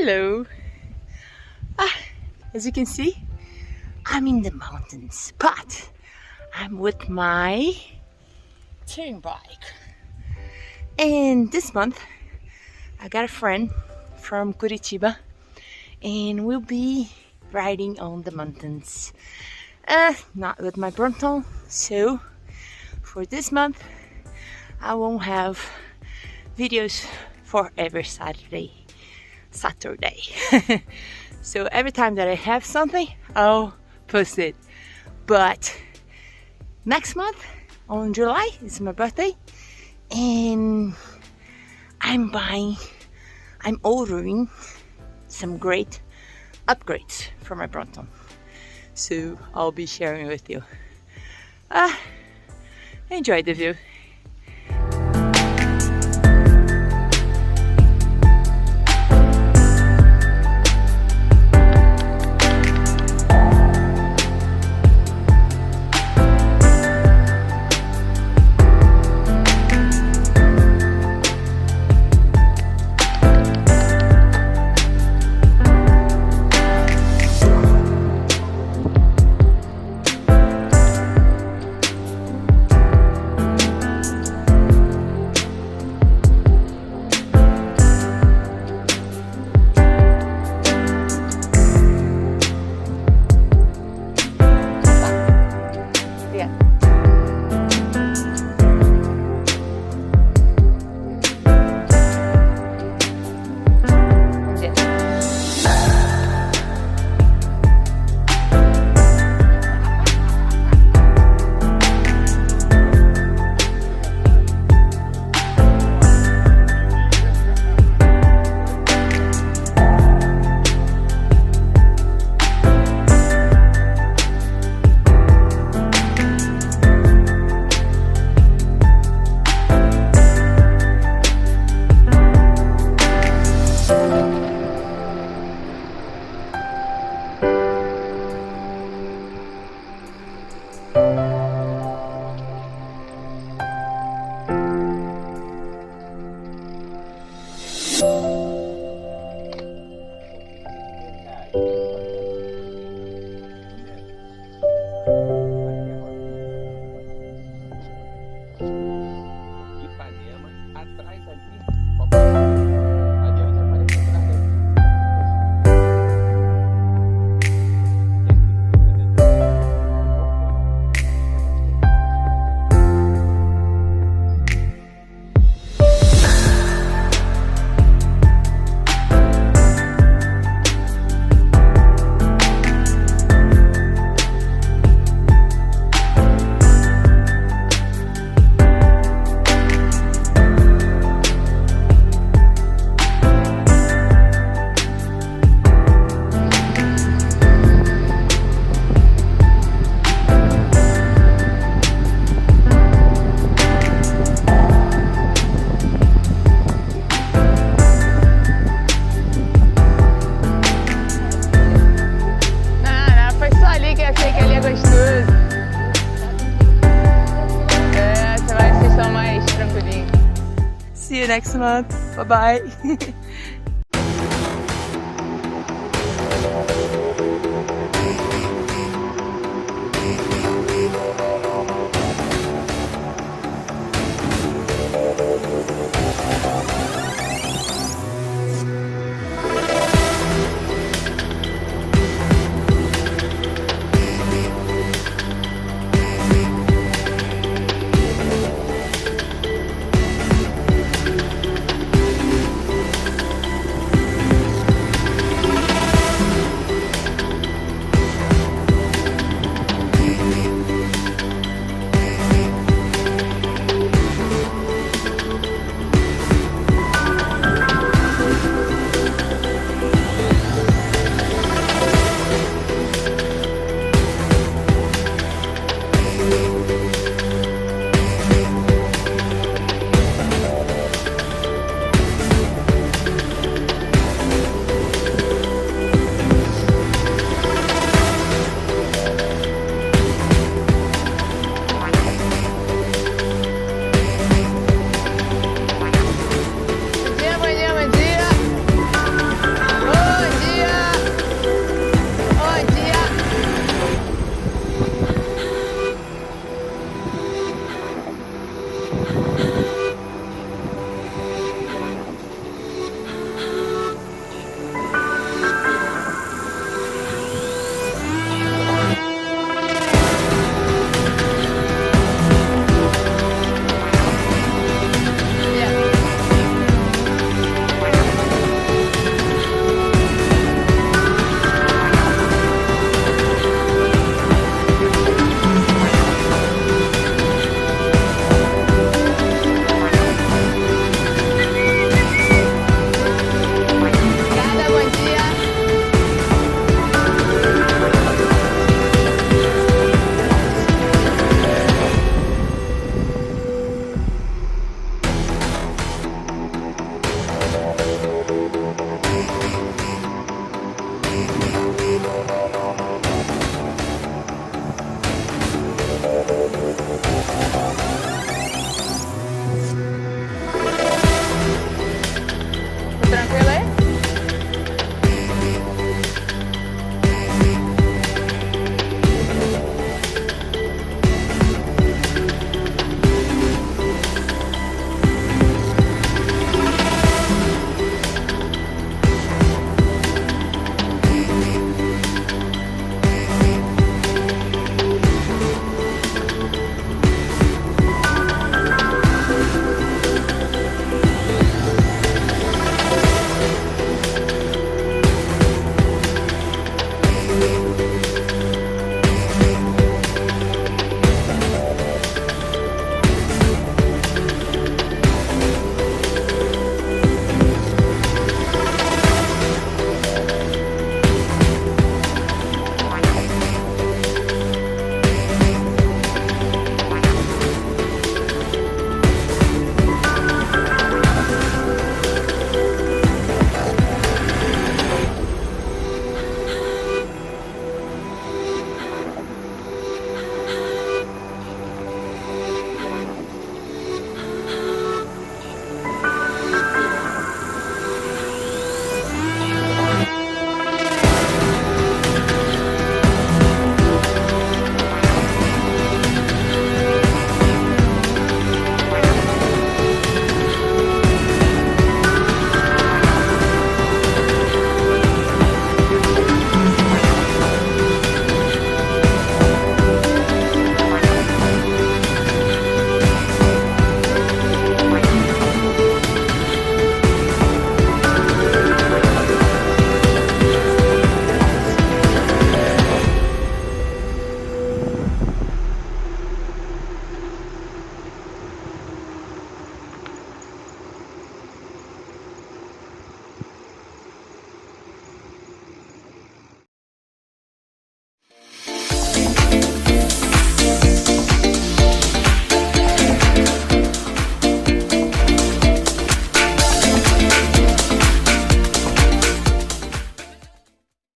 Hello. As you can see, I'm in the mountains, but I'm with my touring bike. And this month, I got a friend from Curitiba, and we'll be riding on the mountains. Not with my Brompton, so for this month, I won't have videos for every Saturday. So every time that I have something, I'll post it. But next month, on July, is my birthday, and I'm ordering some great upgrades for my Brompton. So I'll be sharing with you. Enjoy the view. See you next month. Bye bye.